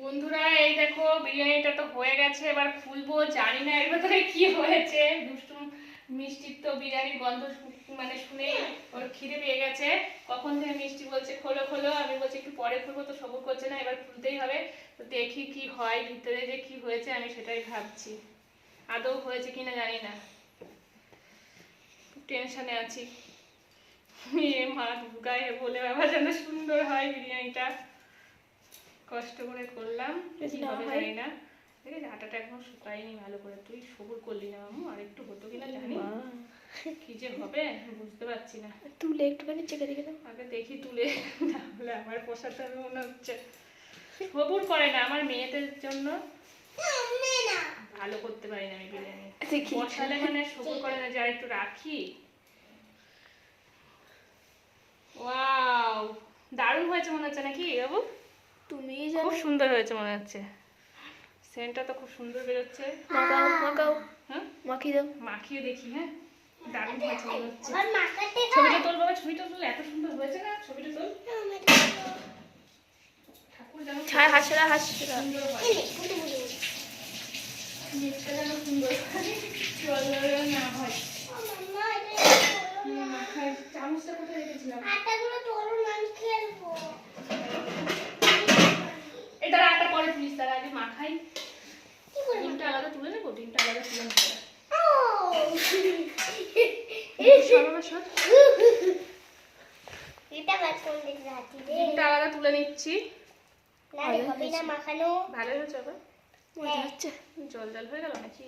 বন্ধুরা এই দেখো বিরিয়ানিটা তো হয়ে গেছে, এবার খুলবো। জানি না এর ভেতরে কি হয়েছে। দুষ্টু মিষ্টির তো বিরিয়ানির গন্ধ মানে শুনেই ওর খিদে পেয়ে গেছে। কখন থেকে মিষ্টি বলছে খোলো খোলো, আমি বলছি একটু পরে খুলবো, তো সবুর করছে না, এবার খুলতেই হবে। তো দেখি কি হয়, ভিতরে যে কি হয়েছে আমি সেটাই ভাবছি। আদৌ হয়েছে কিনা জানি না, টেনশনে আছি। মা গায়ে বলে বাবা যেন সুন্দর হয় বিরিয়ানিটা। কষ্ট করে করলাম, কি হবে জানি না। দেখে আটাটা এখন শুকায়নি ভালো করে, তুই সবুর করলি না মামু, আর একটু হতো কিনা জানি। কি যে হবে বুঝতে পারছি না। তুলে একটুখানি চেকে দেখে দাও। আগে দেখি তুলে, তাহলে আমার পোষাতে হবে মনে হচ্ছে। সবুর করে না আমার মেয়েদের জন্য, ভালো করতে পারি না আমি বিরিয়ানি। বসালে মানে সবুর করে না যে আর একটু রাখি। ওয়াও, দারুণ হয়েছে মনে হচ্ছে নাকি বাবু? তুমি খুব সুন্দর হয়েছে মনে হচ্ছে, সেন্টটা তো খুব সুন্দর বেরোচ্ছে। মাখাও মাখাও, হ্যাঁ মাখিয়ে দাও। মাখিয়ে দেখি। হ্যাঁ দারুণ হয়েছে মনে হচ্ছে। ছবিটা তোল বাবা, ছবিটা তোল, এত সুন্দর হয়েছে না ছবিটা তোল। ঠাকুর যেন ছাড় হাসরা হাসরা। সুন্দর হয়, নেটটা যেন সুন্দর হয়, জল না হয়। মাখায় চামচটা কোথায় রেখেছিলাম? এই দাঁড়া, আটা পরে প্লিজ, তার আগে মাখাই। ডিমটা আলাদা তুলে নেবো, ডিমটা আলাদা তুলে নেবো। ডিমটা আলাদা তুলে নিচ্ছি। ভালো হয়েছে আবার? মনে হচ্ছে, জল জল হয়ে গেল নাকি?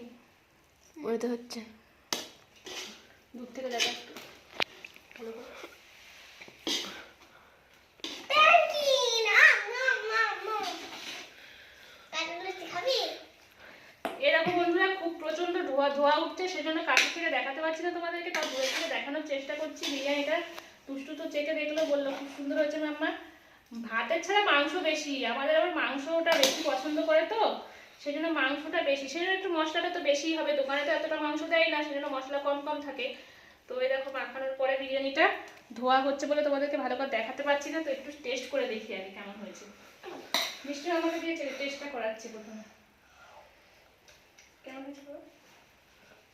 মনে তো হচ্ছে। দূর থেকে দেখা একটু ভালো করে। এরকম বন্ধুরা খুব প্রচন্ড ধোয়া ধোয়া উঠছে, সেজন্য কাছে থেকে দেখাতে পারছি না তোমাদেরকে, তাও দূরে থেকে দেখানোর চেষ্টা করছি বিরিয়ানিটা। দুষ্টু তো চেকে দেখলো, বললো খুব সুন্দর হয়েছে মাম্মা। ভাতের ছাড়া মাংস বেশি, আমাদের আবার মাংসটা বেশি পছন্দ করে, তো সেজন্য মাংসটা বেশি, সেজন্য একটু মশলাটা তো বেশিই হবে। দোকানে তো এতটা মাংস দেয় না, সেজন্য মশলা কম কম থাকে। তো এই দেখো মাখানোর পরে বিরিয়ানিটা ধোয়া হচ্ছে বলে তোমাদেরকে ভালো করে দেখাতে পারছি না, তো একটু টেস্ট করে দেখি আগে কেমন হয়েছে। মিষ্টি আমাকে দিয়েছে, টেস্টটা করাচ্ছি প্রথমে। কেমন হয়েছে বলো?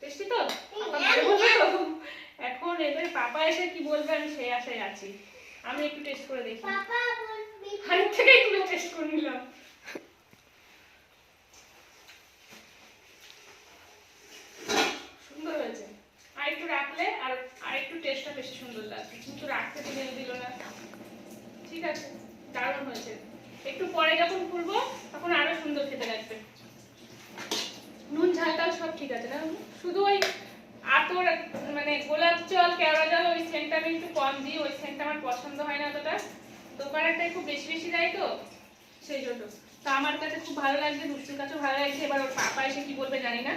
টেস্টি তো? এখন এদের পাপা এসে কি বলবে আমি সেই আশায় আছি। আমি একটু টেস্ট করে দেখি, হাড়ির থেকেই তুলে টেস্ট করে নিলাম। সুন্দর হয়েছে, আর একটু রাখলে আর একটু টেস্টটা বেশি সুন্দর লাগবে, কিন্তু রাখতে দিল না। ঠিক আছে, দারুণ হয়েছে। একটু পরে যখন খুলবো তখন আরো সুন্দর খেতে লাগবে। নুন ঝালটাও সব ঠিক আছে না, শুধু ওই আতর মানে গোলাপ জল কেওড়া জল ওই সেন্টটা আমি একটু কম দিই, ওই সেন্টটা আমার পছন্দ হয় না অতটা। দোকানেরটাই খুব বেশি বেশি দেয় তো সেই জন্য। তো আমার কাছে খুব ভালো লাগছে, দুষ্টুর কাছেও ভালো লাগছে। এবার ওর পাপা এসে কি বলবে জানি না।